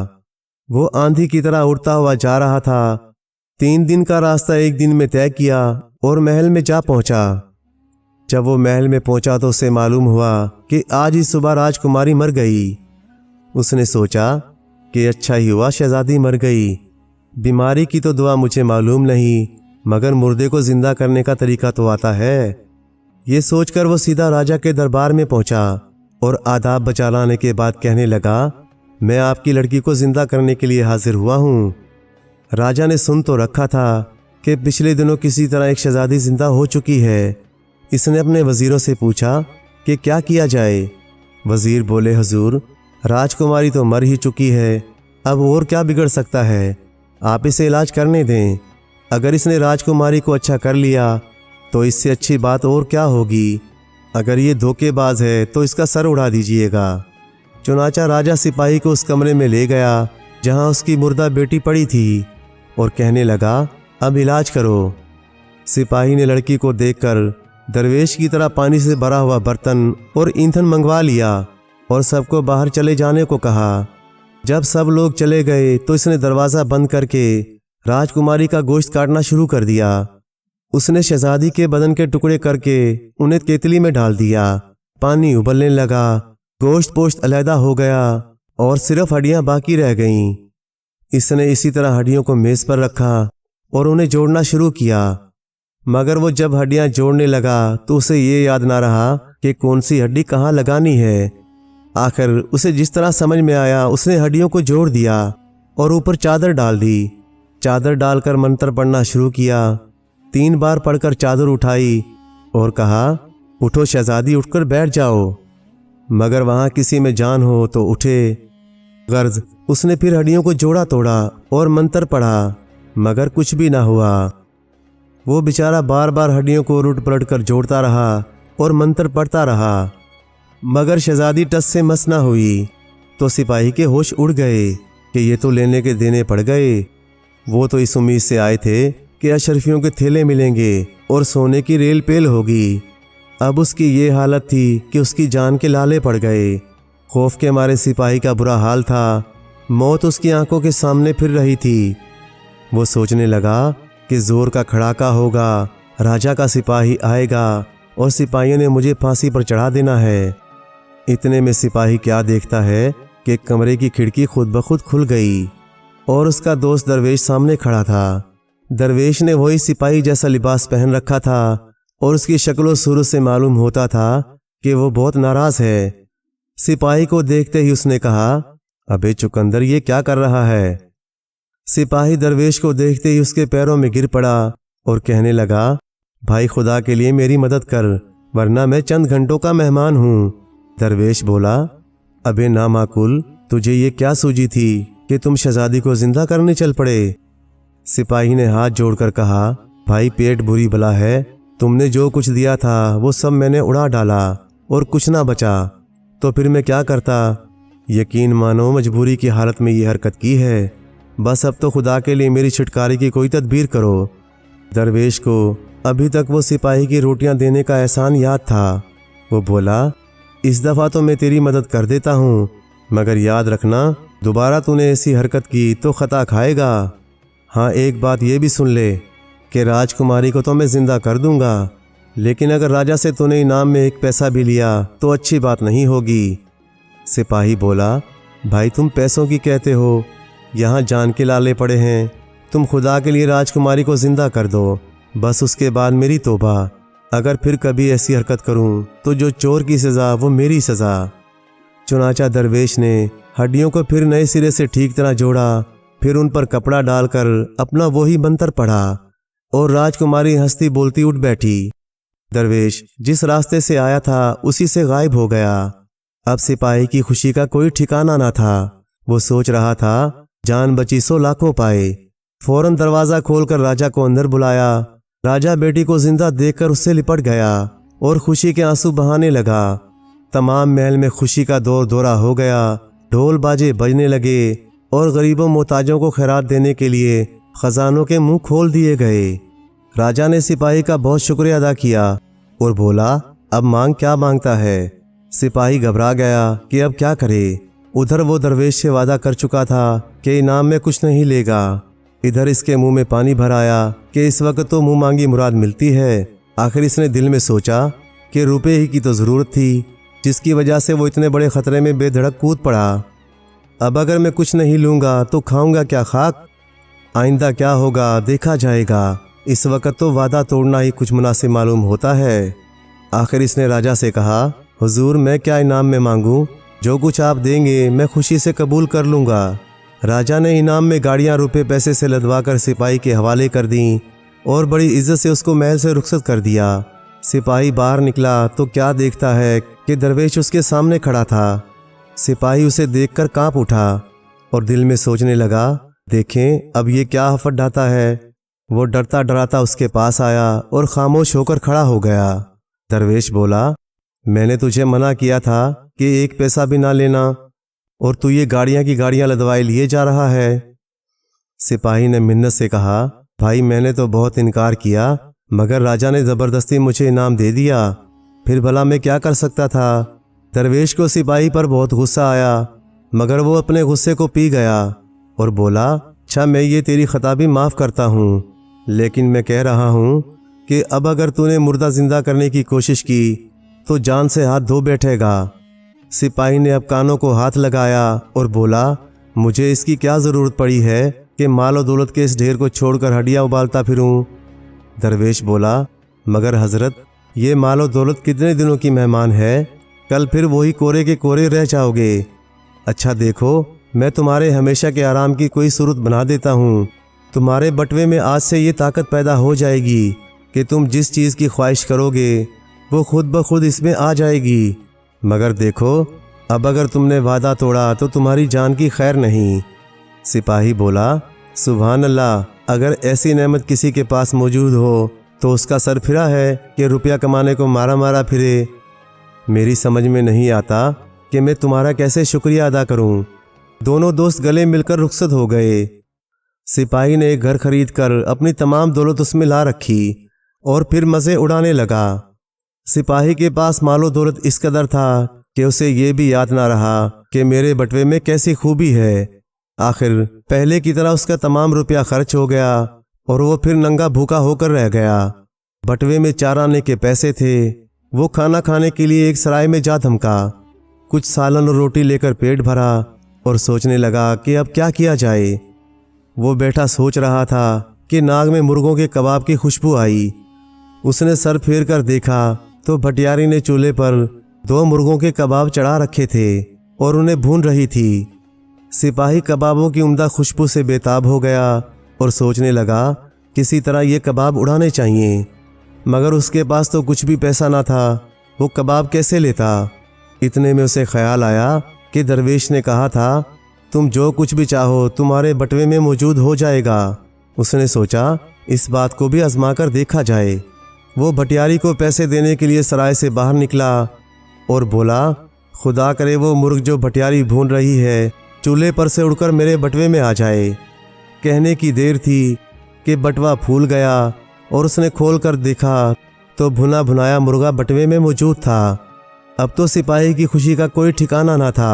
Speaker 1: वो आंधी की तरह उड़ता हुआ जा रहा था। 3 दिन का रास्ता एक दिन में तय किया और महल में जा पहुंचा। जब वो महल में पहुंचा तो उसे मालूम हुआ कि आज ही सुबह राजकुमारी मर गई। उसने सोचा कि अच्छा ही हुआ शहजादी मर गई। बीमारी की तो दुआ मुझे मालूम नहीं, मगर मुर्दे को जिंदा करने का तरीका तो आता है। ये सोचकर वो सीधा राजा के दरबार में पहुंचा और आदाब बचा लाने के बाद कहने लगा, मैं आपकी लड़की को जिंदा करने के लिए हाजिर हुआ हूँ। राजा ने सुन तो रखा था कि पिछले दिनों किसी तरह एक शहजादी जिंदा हो चुकी है। इसने अपने वजीरों से पूछा कि क्या किया जाए। वजीर बोले, हुजूर, राजकुमारी तो मर ही चुकी है, अब और क्या बिगड़ सकता है, आप इसे इलाज करने दें। अगर इसने राजकुमारी को अच्छा कर लिया तो इससे अच्छी बात और क्या होगी। अगर ये धोखेबाज है तो इसका सर उड़ा दीजिएगा। चुनाचा राजा सिपाही को उस कमरे में ले गया जहां उसकी मुर्दा बेटी पड़ी थी और कहने लगा, अब इलाज करो। सिपाही ने लड़की को देखकर दरवेश की तरह पानी से भरा हुआ बर्तन और ईंधन मंगवा लिया और सबको बाहर चले जाने को कहा। जब सब लोग चले गए तो इसने दरवाज़ा बंद करके राजकुमारी का गोश्त काटना शुरू कर दिया। उसने शहजादी के बदन के टुकड़े करके उन्हें केतली में डाल दिया। पानी उबलने लगा, गोश्त पोश्त अलहदा हो गया और सिर्फ हड्डियां बाकी रह गईं। इसने इसी तरह हड्डियों को मेज़ पर रखा और उन्हें जोड़ना शुरू किया। मगर वो जब हड्डियां जोड़ने लगा तो उसे ये याद ना रहा कि कौन सी हड्डी कहाँ लगानी है। आखिर उसे जिस तरह समझ में आया उसने हड्डियों को जोड़ दिया और ऊपर चादर डाल दी। चादर डालकर मंत्र पढ़ना शुरू किया। 3 बार पढ़कर चादर उठाई और कहा, उठो शहजादी, उठकर बैठ जाओ। मगर वहाँ किसी में जान हो तो उठे। गर्ज उसने फिर हड्डियों को जोड़ा तोड़ा और मंत्र पढ़ा, मगर कुछ भी ना हुआ। वो बेचारा बार बार हड्डियों को उलट पलट कर जोड़ता रहा और मंत्र पढ़ता रहा, मगर शहजादी टस से मस ना हुई। तो सिपाही के होश उड़ गए कि ये तो लेने के देने पड़ गए। वो तो इस उम्मीद से आए थे कि अशरफियों के थैले मिलेंगे और सोने की रेल पेल होगी। अब उसकी ये हालत थी कि उसकी जान के लाले पड़ गए। खौफ के मारे सिपाही का बुरा हाल था। मौत उसकी आंखों के सामने फिर रही थी। वो सोचने लगा कि जोर का खड़ाका होगा, राजा का सिपाही आएगा और सिपाहियों ने मुझे फांसी पर चढ़ा देना है। इतने में सिपाही क्या देखता है कि कमरे की खिड़की खुद ब खुद खुल गई और उसका दोस्त दरवेश सामने खड़ा था। दरवेश ने वही सिपाही जैसा लिबास पहन रखा था और उसकी शक्ल सूरत से मालूम होता था कि वो बहुत नाराज है। सिपाही को देखते ही उसने कहा, अबे चुकंदर, ये क्या कर रहा है। सिपाही दरवेश को देखते ही उसके पैरों में गिर पड़ा और कहने लगा, भाई खुदा के लिए मेरी मदद कर, वरना मैं चंद घंटों का मेहमान हूँ। दरवेश बोला, अबे नामाकुल, तुझे ये क्या सूझी थी कि तुम शहजादी को जिंदा करने चल पड़े। सिपाही ने हाथ जोड़कर कहा, भाई पेट बुरी बला है, तुमने जो कुछ दिया था वो सब मैंने उड़ा डाला और कुछ ना बचा, तो फिर मैं क्या करता। यकीन मानो मजबूरी की हालत में ये हरकत की है। बस अब तो खुदा के लिए मेरी छुटकारे की कोई तदबीर करो। दरवेश को अभी तक वो सिपाही की रोटियां देने का एहसान याद था। वो बोला, इस दफ़ा तो मैं तेरी मदद कर देता हूँ, मगर याद रखना दोबारा तूने ऐसी हरकत की तो ख़ता खाएगा। हाँ, एक बात ये भी सुन ले कि राजकुमारी को तो मैं ज़िंदा कर दूंगा, लेकिन अगर राजा से तूने इनाम में 1 पैसा भी लिया तो अच्छी बात नहीं होगी। सिपाही बोला, भाई तुम पैसों की कहते हो, यहाँ जान के लाले पड़े हैं। तुम खुदा के लिए राजकुमारी को ज़िंदा कर दो, बस उसके बाद मेरी तौबा। अगर फिर कभी ऐसी हरकत करूं तो जो चोर की सज़ा वो मेरी सज़ा। चुनाचा दरवेश ने हड्डियों को फिर नए सिरे से ठीक तरह जोड़ा, फिर उन पर कपड़ा डालकर अपना वही मंत्र पढ़ा और राजकुमारी हंसती बोलती उठ बैठी। दरवेश जिस रास्ते से आया था उसी से गायब हो गया। अब सिपाही की खुशी का कोई ठिकाना ना था। वो सोच रहा था, जान बची सो लाखों पाए। फौरन दरवाज़ा खोलकर राजा को अंदर बुलाया। राजा बेटी को जिंदा देखकर उससे लिपट गया और खुशी के आंसू बहाने लगा। तमाम महल में खुशी का दौर दौरा हो गया। ढोल बाजे बजने लगे और गरीबों मोहताजों को खैरात देने के लिए खजानों के मुंह खोल दिए गए। राजा ने सिपाही का बहुत शुक्रिया अदा किया और बोला, अब मांग क्या मांगता है। सिपाही घबरा गया कि अब क्या करे। उधर वो दरवेश से वादा कर चुका था कि इनाम में कुछ नहीं लेगा, इधर इसके मुंह में पानी भर आया कि इस वक्त तो मुंह मांगी मुराद मिलती है। आखिर इसने दिल में सोचा कि रुपए ही की तो ज़रूरत थी, जिसकी वजह से वो इतने बड़े ख़तरे में बेधड़क कूद पड़ा। अब अगर मैं कुछ नहीं लूँगा तो खाऊंगा क्या खाक, आइंदा क्या होगा देखा जाएगा। इस वक्त तो वादा तोड़ना ही कुछ मुनासिब मालूम होता है। आखिर इसने राजा से कहा, हुजूर मैं क्या इनाम में मांगूं, जो कुछ आप देंगे मैं खुशी से कबूल कर लूँगा। राजा ने इनाम में गाड़ियाँ रुपए पैसे से लदवा कर सिपाही के हवाले कर दी और बड़ी इज्जत से उसको महल से रुखसत कर दिया। सिपाही बाहर निकला तो क्या देखता है कि दरवेश उसके सामने खड़ा था। सिपाही उसे देखकर कांप उठा और दिल में सोचने लगा, देखें अब ये क्या हफट ढाता है। वो डरता डराता उसके पास आया और खामोश होकर खड़ा हो गया। दरवेश बोला, मैंने तुझे मना किया था कि एक पैसा भी ना लेना, और तू ये गाड़ियाँ की गाड़ियाँ लदवाए लिए जा रहा है। सिपाही ने मिन्नत से कहा, भाई मैंने तो बहुत इनकार किया, मगर राजा ने ज़बरदस्ती मुझे इनाम दे दिया, फिर भला मैं क्या कर सकता था। दरवेश को सिपाही पर बहुत गुस्सा आया, मगर वो अपने गुस्से को पी गया और बोला, अच्छा मैं ये तेरी खता भी माफ़ करता हूँ, लेकिन मैं कह रहा हूँ कि अब अगर तूने मुर्दा ज़िंदा करने की कोशिश की तो जान से हाथ धो बैठेगा। सिपाही ने अब कानों को हाथ लगाया और बोला, मुझे इसकी क्या ज़रूरत पड़ी है कि माल और दौलत के इस ढेर को छोड़कर हड्डियाँ उबालता फिरूं। दरवेश बोला, मगर हज़रत ये माल और दौलत कितने दिनों की मेहमान है, कल फिर वही कोरे के कोरे रह जाओगे। अच्छा देखो, मैं तुम्हारे हमेशा के आराम की कोई सूरत बना देता हूँ। तुम्हारे बटवे में आज से ये ताकत पैदा हो जाएगी कि तुम जिस चीज़ की ख्वाहिश करोगे वो खुद ब खुद इसमें आ जाएगी। मगर देखो, अब अगर तुमने वादा तोड़ा तो तुम्हारी जान की खैर नहीं। सिपाही बोला, सुभान अल्लाह, अगर ऐसी नेमत किसी के पास मौजूद हो तो उसका सर फिरा है कि रुपया कमाने को मारा मारा फिरे। मेरी समझ में नहीं आता कि मैं तुम्हारा कैसे शुक्रिया अदा करूं। दोनों दोस्त गले मिलकर रुखसत हो गए। सिपाही ने एक घर खरीद कर अपनी तमाम दौलत उसमें ला रखी और फिर मज़े उड़ाने लगा। सिपाही के पास मालो दौलत इस कदर था कि उसे ये भी याद ना रहा कि मेरे बटवे में कैसी खूबी है। आखिर पहले की तरह उसका तमाम रुपया खर्च हो गया और वो फिर नंगा भूखा होकर रह गया। बटवे में 4 आने के पैसे थे। वो खाना खाने के लिए एक सराय में जा धमका, कुछ सालन और रोटी लेकर पेट भरा और सोचने लगा कि अब क्या किया जाए। वो बैठा सोच रहा था कि नाक में मुर्गों के कबाब की खुशबू आई। उसने सर फेर कर देखा तो भटियारी ने चूल्हे पर 2 मुर्गों के कबाब चढ़ा रखे थे और उन्हें भून रही थी। सिपाही कबाबों की उम्दा खुशबू से बेताब हो गया और सोचने लगा किसी तरह ये कबाब उड़ाने चाहिए, मगर उसके पास तो कुछ भी पैसा ना था। वो कबाब कैसे लेता। इतने में उसे ख्याल आया कि दरवेश ने कहा था, तुम जो कुछ भी चाहो तुम्हारे बटवे में मौजूद हो जाएगा। उसने सोचा इस बात को भी आजमा कर देखा जाए। वो भटियारी को पैसे देने के लिए सराय से बाहर निकला और बोला, खुदा करे वो मुर्ग जो भटियारी भून रही है चूल्हे पर से उड़कर मेरे बटवे में आ जाए। कहने की देर थी कि बटवा फूल गया और उसने खोल कर देखा तो भुना भुनाया मुर्गा बटवे में मौजूद था। अब तो सिपाही की खुशी का कोई ठिकाना ना था।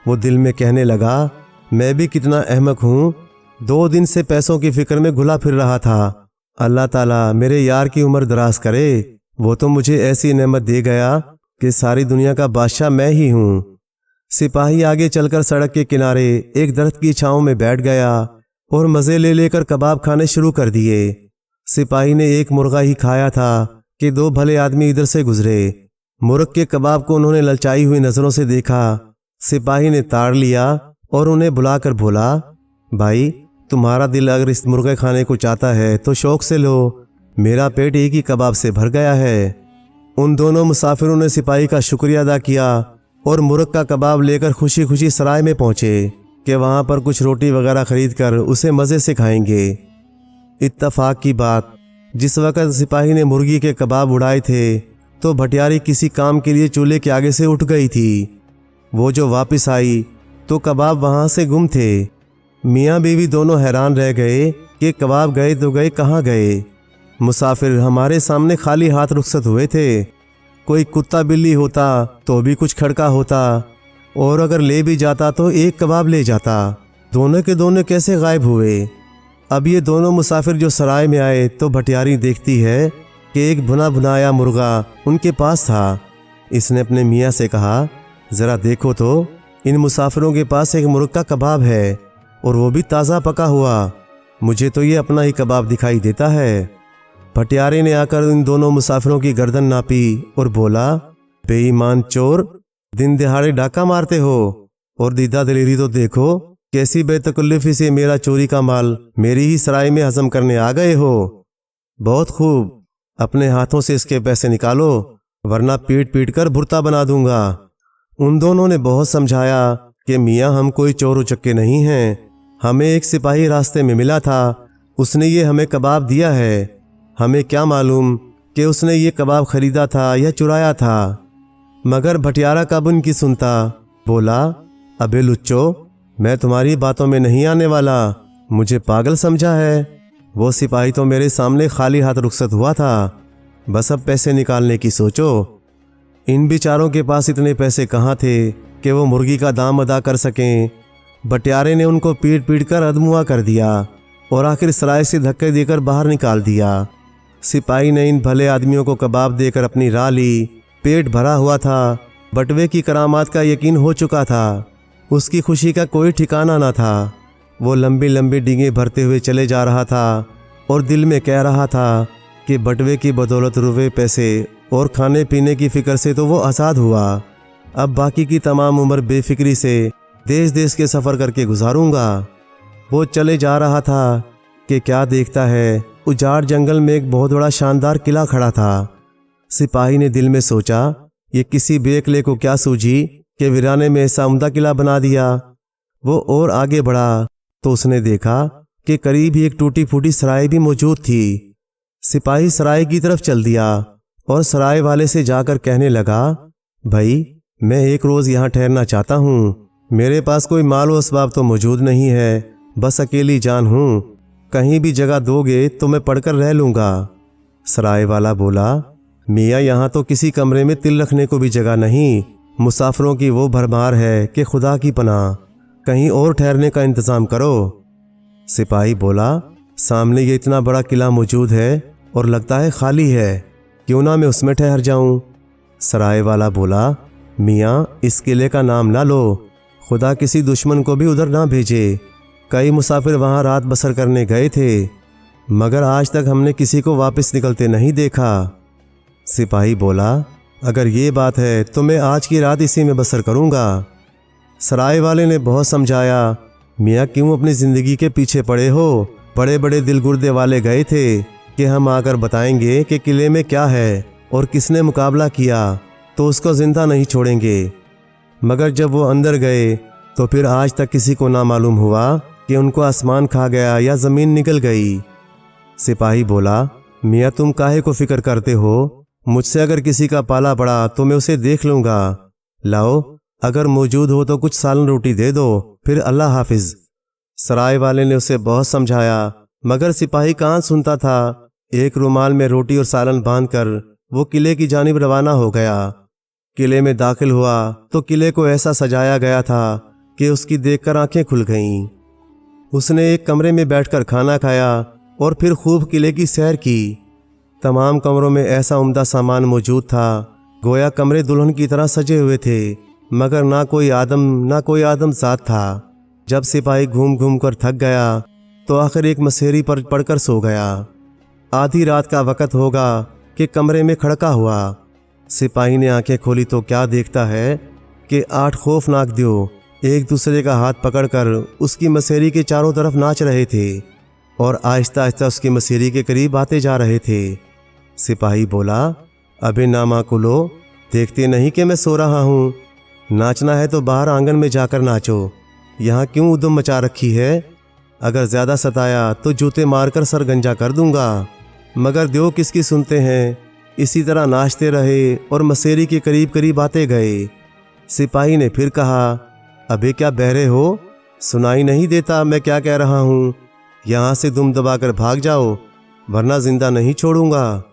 Speaker 1: वो दिल में कहने लगा, मैं भी कितना अहमक हूँ, 2 दिन से पैसों की फिक्र में घुला फिर रहा था। अल्लाह ताला मेरे यार की उम्र दराज करे। वो तो मुझे ऐसी नेमत दे गया कि सारी दुनिया का बादशाह मैं ही हूँ। सिपाही आगे चलकर सड़क के किनारे एक दरख्त की छांव में बैठ गया और मज़े ले लेकर कबाब खाने शुरू कर दिए। सिपाही ने एक मुर्गा ही खाया था कि 2 भले आदमी इधर से गुजरे। मुर्ग के कबाब को उन्होंने ललचाई हुई नज़रों से देखा। सिपाही ने ताड़ लिया और उन्हें बुलाकर बोला, भाई तुम्हारा दिल अगर इस मुर्गे खाने को चाहता है तो शौक से लो, मेरा पेट एक ही कबाब से भर गया है। उन दोनों मुसाफिरों ने सिपाही का शुक्रिया अदा किया और मुर्ग का कबाब लेकर खुशी खुशी सराय में पहुंचे कि वहां पर कुछ रोटी वगैरह खरीद कर उसे मज़े से खाएंगे। इत्तफाक की बात, जिस वक़्त सिपाही ने मुर्गी के कबाब उड़ाए थे तो भटियारी किसी काम के लिए चूल्हे के आगे से उठ गई थी। वो जो वापस आई तो कबाब वहाँ से गुम थे। मियाँ बीवी दोनों हैरान रह गए कि कबाब गए तो गए कहाँ गए। मुसाफिर हमारे सामने खाली हाथ रुखसत हुए थे। कोई कुत्ता बिल्ली होता तो भी कुछ खड़का होता, और अगर ले भी जाता तो एक कबाब ले जाता। दोनों के दोनों कैसे गायब हुए? अब ये दोनों मुसाफिर जो सराय में आए तो भटियारी देखती है कि एक भुना भुनाया मुर्गा उनके पास था। इसने अपने मियाँ से कहा, ज़रा देखो तो, इन मुसाफिरों के पास एक मुर्ग का कबाब है और वो भी ताज़ा पका हुआ। मुझे तो ये अपना ही कबाब दिखाई देता है। भटियारे ने आकर इन दोनों मुसाफिरों की गर्दन नापी और बोला, बेईमान चोर, दिन दिहाड़े डाका मारते हो, और दीदा दिलेरी तो देखो, कैसी बेतकल्लुफी से मेरा चोरी का माल मेरी ही सराय में हजम करने आ गए हो। बहुत खूब, अपने हाथों से इसके पैसे निकालो, वरना पीट पीट कर भुर्ता बना दूंगा। उन दोनों ने बहुत समझाया कि मियाँ, हम कोई चोर उचक्के नहीं हैं। हमें एक सिपाही रास्ते में मिला था, उसने ये हमें कबाब दिया है। हमें क्या मालूम कि उसने ये कबाब खरीदा था या चुराया था। मगर भटियारा कब उनकी सुनता, बोला, अबे लुच्चो, मैं तुम्हारी बातों में नहीं आने वाला। मुझे पागल समझा है? वो सिपाही तो मेरे सामने खाली हाथ रुखसत हुआ था। बस अब पैसे निकालने की सोचो। इन बेचारों के पास इतने पैसे कहाँ थे कि वो मुर्गी का दाम अदा कर सकें। भटियारे ने उनको पीट पीट कर अधमुआ कर दिया और आखिर सराय से धक्के देकर बाहर निकाल दिया। सिपाही ने इन भले आदमियों को कबाब देकर अपनी राह ली। पेट भरा हुआ था। बटवे की करामात का यकीन हो चुका था। उसकी खुशी का कोई ठिकाना न था। वो लंबी लंबी डींगें भरते हुए चले जा रहा था और दिल में कह रहा था कि बटवे की बदौलत रुपए पैसे और खाने पीने की फिक्र से तो वो आज़ाद हुआ। अब बाकी की तमाम उम्र बेफिक्री से देश देश के सफ़र करके गुजारूंगा। वो चले जा रहा था कि क्या देखता है, उजाड़ जंगल में एक बहुत बड़ा शानदार किला खड़ा था। सिपाही ने दिल में सोचा, ये किसी बेअक्ले को क्या सूझी कि वीराने में ऐसा उम्दा किला बना दिया। वो और आगे बढ़ा तो उसने देखा कि करीब ही एक टूटी फूटी सराय भी मौजूद थी। सिपाही सराय की तरफ चल दिया और सराय वाले से जाकर कहने लगा, भाई, मैं एक रोज़ यहाँ ठहरना चाहता हूँ। मेरे पास कोई माल व असबाब तो मौजूद नहीं है, बस अकेली जान हूँ। कहीं भी जगह दोगे तो मैं पढ़कर रह लूँगा। सराय वाला बोला, मियाँ, यहाँ तो किसी कमरे में तिल रखने को भी जगह नहीं। मुसाफिरों की वो भरमार है कि खुदा की पनाह, कहीं और ठहरने का इंतज़ाम करो। सिपाही बोला, सामने ये इतना बड़ा किला मौजूद है और लगता है खाली है, क्यों ना मैं उसमें ठहर जाऊं। सराय वाला बोला, मियाँ, इस किले का नाम ना लो, खुदा किसी दुश्मन को भी उधर ना भेजे। कई मुसाफिर वहाँ रात बसर करने गए थे, मगर आज तक हमने किसी को वापस निकलते नहीं देखा। सिपाही बोला, अगर ये बात है तो मैं आज की रात इसी में बसर करूँगा। सराय वाले ने बहुत समझाया, मियाँ, क्यों अपनी ज़िंदगी के पीछे पड़े हो? बड़े बड़े दिल गुर्दे वाले गए थे कि हम आकर बताएंगे कि किले में क्या है और किसने मुकाबला किया तो उसको ज़िंदा नहीं छोड़ेंगे। मगर जब वो अंदर गए तो फिर आज तक किसी को ना मालूम हुआ कि उनको आसमान खा गया या ज़मीन निकल गई। सिपाही बोला, मियाँ, तुम काहे को फिक्र करते हो? मुझसे अगर किसी का पाला पड़ा तो मैं उसे देख लूँगा। लाओ, अगर मौजूद हो तो कुछ सालन रोटी दे दो, फिर अल्लाह हाफिज। सराय वाले ने उसे बहुत समझाया, मगर सिपाही कहाँ सुनता था। एक रुमाल में रोटी और सालन बांधकर वो किले की जानिब रवाना हो गया। किले में दाखिल हुआ तो किले को ऐसा सजाया गया था कि उसकी देखकर आंखें खुल गईं। उसने एक कमरे में बैठकर खाना खाया और फिर खूब किले की सैर की। तमाम कमरों में ऐसा उम्दा सामान मौजूद था, गोया कमरे दुल्हन की तरह सजे हुए थे, मगर ना कोई आदम ज़ात था। जब सिपाही घूम घूम कर थक गया तो आखिर एक मसेरी पर पड़कर सो गया। आधी रात का वक़्त होगा कि कमरे में खड़का हुआ। सिपाही ने आंखें खोली तो क्या देखता है कि 8 खौफनाक देव एक दूसरे का हाथ पकड़कर उसकी मसेरी के चारों तरफ नाच रहे थे और आहिस्ता आहिस्ता उसकी मसेरी के करीब आते जा रहे थे। सिपाही बोला, अबे नामाकुलो, देखते नहीं कि मैं सो रहा हूँ? नाचना है तो बाहर आंगन में जाकर नाचो, यहाँ क्यों उधम मचा रखी है? अगर ज़्यादा सताया तो जूते मारकर सर गंजा कर दूंगा। मगर देव किसकी सुनते हैं, इसी तरह नाचते रहे और मसेरी के करीब करीब आते गए। सिपाही ने फिर कहा, अबे क्या बहरे हो? सुनाई नहीं देता मैं क्या कह रहा हूँ? यहाँ से दुम दबाकर भाग जाओ वरना जिंदा नहीं छोड़ूंगा।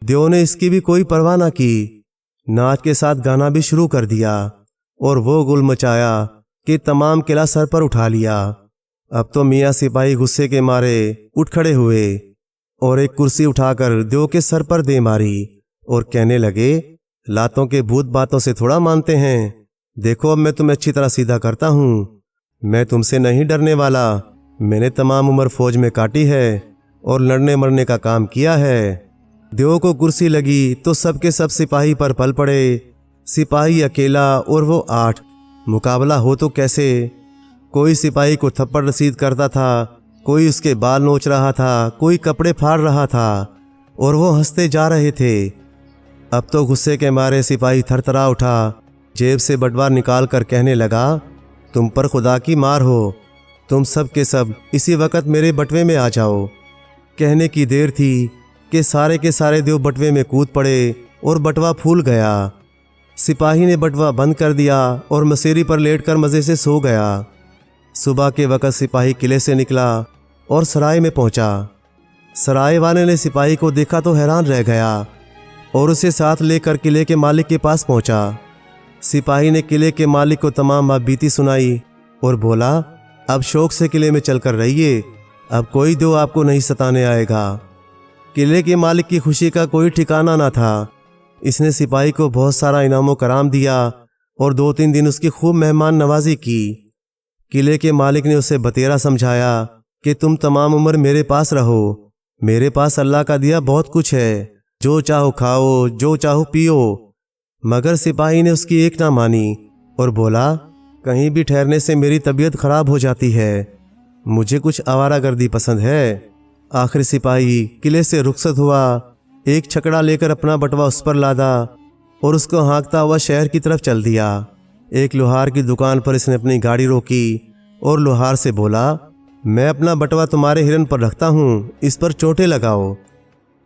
Speaker 1: देव ने इसकी भी कोई परवाह ना की, नाच के साथ गाना भी शुरू कर दिया और वो गुल मचाया कि तमाम किला सर पर उठा लिया। अब तो मियाँ सिपाही गुस्से के मारे उठ खड़े हुए और एक कुर्सी उठाकर देव के सर पर दे मारी और कहने लगे, लातों के भूत बातों से थोड़ा मानते हैं। देखो अब मैं तुम्हें अच्छी तरह सीधा करता हूँ। मैं तुमसे नहीं डरने वाला। मैंने तमाम उम्र फौज में काटी है और लड़ने मरने का काम किया है। देव को कुर्सी लगी तो सबके सब सिपाही पर पल पड़े। सिपाही अकेला और वो 8, मुकाबला हो तो कैसे? कोई सिपाही को थप्पड़ रसीद करता था, कोई उसके बाल नोच रहा था, कोई कपड़े फाड़ रहा था और वो हंसते जा रहे थे। अब तो गुस्से के मारे सिपाही थरथरा उठा, जेब से बटवा निकाल कर कहने लगा, तुम पर खुदा की मार हो, तुम सब के सब इसी वक्त मेरे बटवे में आ जाओ। कहने की देर थी कि सारे के सारे देव बटवे में कूद पड़े और बटवा फूल गया। सिपाही ने बटवा बंद कर दिया और मसेरी पर लेटकर मज़े से सो गया। सुबह के वक्त सिपाही किले से निकला और सराय में पहुंचा। सराय वाले ने सिपाही को देखा तो हैरान रह गया और उसे साथ लेकर किले के मालिक के पास पहुंचा। सिपाही ने किले के मालिक को तमाम बात बीती सुनाई और बोला, अब शौक से किले में चलकर रहिए, अब कोई देव आपको नहीं सताने आएगा। किले के मालिक की खुशी का कोई ठिकाना ना था। इसने सिपाही को बहुत सारा इनामो कराम दिया और 2-3 दिन उसकी खूब मेहमान नवाजी की। किले के मालिक ने उसे बतेरा समझाया कि तुम तमाम उम्र मेरे पास रहो, मेरे पास अल्लाह का दिया बहुत कुछ है, जो चाहो खाओ, जो चाहो पियो। मगर सिपाही ने उसकी एक ना मानी और बोला, कहीं भी ठहरने से मेरी तबीयत खराब हो जाती है, मुझे कुछ आवारागर्दी पसंद है। आखिर सिपाही किले से रुखसत हुआ, एक छकड़ा लेकर अपना बटवा उस पर लादा और उसको हाँकता हुआ शहर की तरफ चल दिया। एक लोहार की दुकान पर इसने अपनी गाड़ी रोकी और लोहार से बोला, मैं अपना बटवा तुम्हारे हिरन पर रखता हूँ, इस पर चोटें लगाओ।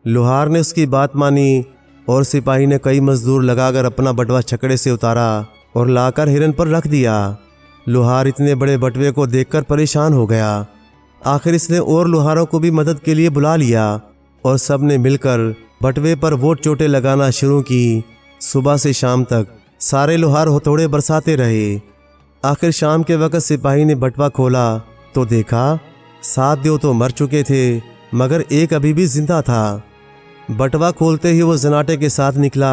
Speaker 1: लोहार ने उसकी बात मानी और सिपाही ने कई मजदूर लगाकर अपना बटवा छकड़े से उतारा और लाकर हिरन पर रख दिया। लोहार इतने बड़े बटवे को देखकर परेशान हो गया। आखिर इसने और लोहारों को भी मदद के लिए बुला लिया और सब ने मिलकर बटवे पर वो चोटें लगाना शुरू की। सुबह से शाम तक सारे लोहार हथौड़े बरसाते रहे। आखिर शाम के वक्त सिपाही ने बटवा खोला तो देखा 7 देव तो मर चुके थे मगर एक अभी भी जिंदा था। बटवा खोलते ही वो जनाटे के साथ निकला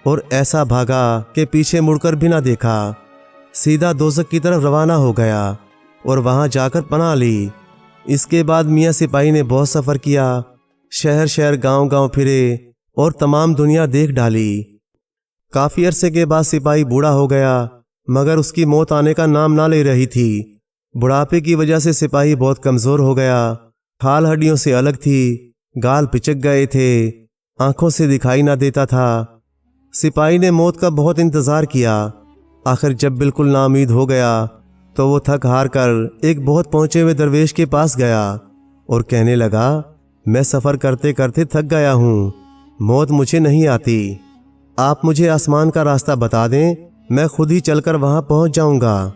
Speaker 1: और ऐसा भागा कि पीछे मुड़कर भी ना देखा। सीधा दोज़ख की तरफ रवाना हो गया और वहां जाकर पनाह ली। इसके बाद मियाँ सिपाही ने बहुत सफ़र किया, शहर शहर गांव गांव फिरे और तमाम दुनिया देख डाली। काफ़ी अरसे के बाद सिपाही बूढ़ा हो गया मगर उसकी मौत आने का नाम ना ले रही थी। बुढ़ापे की वजह से सिपाही बहुत कमज़ोर हो गया, खाल हड्डियों से अलग थी, गाल पिचक गए थे, आंखों से दिखाई ना देता था। सिपाही ने मौत का बहुत इंतज़ार किया। आखिर जब बिल्कुल नाउम्मीद हो गया तो वो थक हार कर एक बहुत पहुँचे हुए दरवेश के पास गया और कहने लगा, मैं सफ़र करते करते थक गया हूँ, मौत मुझे नहीं आती, आप मुझे आसमान का रास्ता बता दें, मैं खुद ही चलकर वहाँ पहुँच जाऊँगा।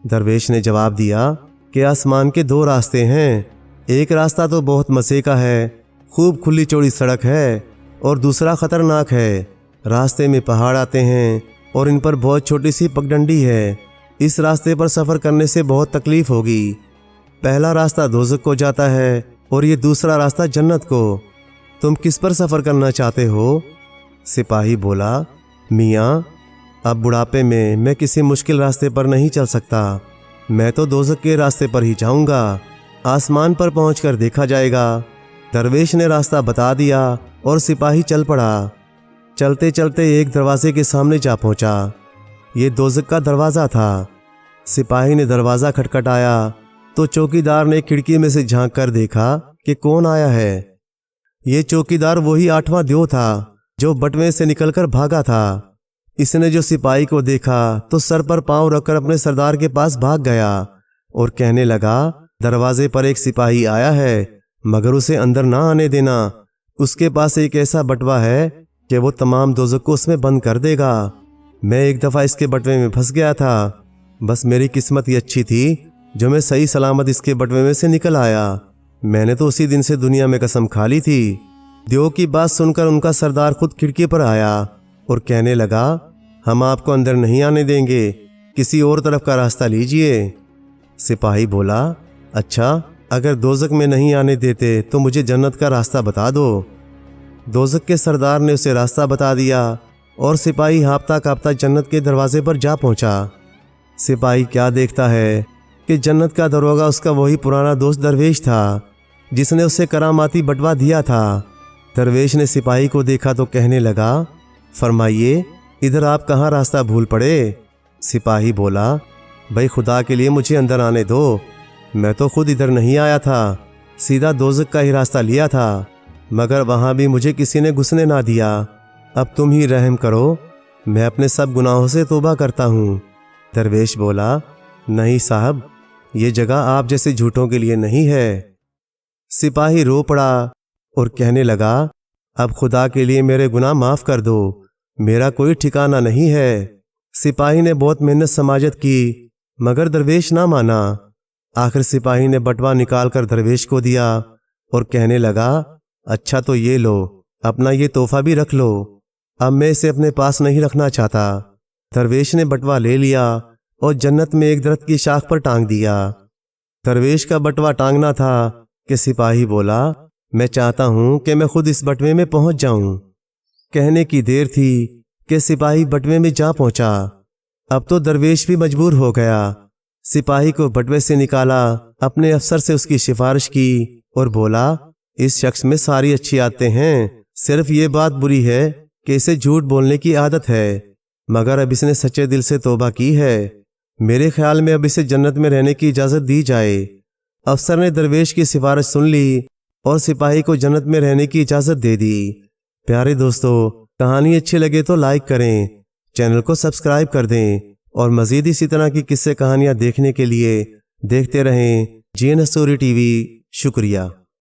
Speaker 1: दरवेश ने जवाब दिया कि आसमान के 2 रास्ते हैं, एक रास्ता तो बहुत मज़े का है, खूब खुली चौड़ी सड़क है और दूसरा ख़तरनाक है। रास्ते में पहाड़ आते हैं और इन पर बहुत छोटी सी पगडंडी है। इस रास्ते पर सफ़र करने से बहुत तकलीफ़ होगी। पहला रास्ता दोज़ख को जाता है और ये दूसरा रास्ता जन्नत को। तुम किस पर सफ़र करना चाहते हो? सिपाही बोला, मियाँ अब बुढ़ापे में मैं किसी मुश्किल रास्ते पर नहीं चल सकता, मैं तो दोज़ख के रास्ते पर ही जाऊँगा, आसमान पर पहुँचकर देखा जाएगा। दरवेश ने रास्ता बता दिया और सिपाही चल पड़ा। चलते चलते एक दरवाजे के सामने जा पहुंचा। ये दोज़ख का दरवाज़ा था। सिपाही ने दरवाज़ा खटखटाया तो चौकीदार ने खिड़की में से झांक कर देखा कि कौन आया है। ये चौकीदार वही 8वां देव था जो बटवे से निकलकर भागा था। इसने जो सिपाही को देखा तो सर पर पांव रखकर अपने सरदार के पास भाग गया और कहने लगा, दरवाजे पर एक सिपाही आया है मगर उसे अंदर ना आने देना, उसके पास एक ऐसा बटवा है कि वो तमाम दोज़ख को उसमें बंद कर देगा। मैं एक दफ़ा इसके बटवे में फंस गया था। बस मेरी किस्मत ही अच्छी थी जो मैं सही सलामत इसके बटवे में से निकल आया। मैंने तो उसी दिन से दुनिया में कसम खा ली थी। देव की बात सुनकर उनका सरदार खुद खिड़की पर आया और कहने लगा, हम आपको अंदर नहीं आने देंगे, किसी और तरफ का रास्ता लीजिए। सिपाही बोला, अच्छा, अगर दोज़ख में नहीं आने देते तो मुझे जन्नत का रास्ता बता दो। दोज़ख के सरदार ने उसे रास्ता बता दिया और सिपाही हाँफता काँपता जन्नत के दरवाजे पर जा पहुंचा। सिपाही क्या देखता है कि जन्नत का दरोगा उसका वही पुराना दोस्त दरवेश था जिसने उसे करामाती बटवा दिया था। दरवेश ने सिपाही को देखा तो कहने लगा, फरमाइए, इधर आप कहाँ रास्ता भूल पड़े? सिपाही बोला, भाई खुदा के लिए मुझे अंदर आने दो, मैं तो खुद इधर नहीं आया था, सीधा दोज़ख का ही रास्ता लिया था, मगर वहाँ भी मुझे किसी ने घुसने ना दिया। अब तुम ही रहम करो, मैं अपने सब गुनाहों से तौबा करता हूँ। दरवेश बोला, नहीं साहब, ये जगह आप जैसे झूठों के लिए नहीं है। सिपाही रो पड़ा और कहने लगा, अब खुदा के लिए मेरे गुनाह माफ़ कर दो, मेरा कोई ठिकाना नहीं है। सिपाही ने बहुत मेहनत समाजत की मगर दरवेश ना माना। आखिर सिपाही ने बटवा निकाल कर दरवेश को दिया और कहने लगा, अच्छा तो ये लो, अपना ये तोहफा भी रख लो, अब मैं इसे अपने पास नहीं रखना चाहता। दरवेश ने बटवा ले लिया और जन्नत में एक दरख्त की शाख पर टांग दिया। दरवेश का बटवा टांगना था कि सिपाही बोला, मैं चाहता हूं कि मैं खुद इस बटवे में पहुंच जाऊं। कहने की देर थी कि सिपाही बटवे में जा पहुंचा। अब तो दरवेश भी मजबूर हो गया। सिपाही को बटवे से निकाला, अपने अफसर से उसकी सिफारिश की और बोला, इस शख्स में सारी अच्छी आदतें हैं, सिर्फ ये बात बुरी है कि इसे झूठ बोलने की आदत है, मगर अब इसने सच्चे दिल से तौबा की है। मेरे ख्याल में अब इसे जन्नत में रहने की इजाज़त दी जाए। अफसर ने दरवेश की सिफारिश सुन ली और सिपाही को जन्नत में रहने की इजाज़त दे दी। प्यारे दोस्तों, कहानी अच्छी लगे तो लाइक करें, चैनल को सब्सक्राइब कर दें और मज़ीद इसी तरह की किस्से कहानियाँ देखने के लिए देखते रहें GN स्टोरी TV। शुक्रिया।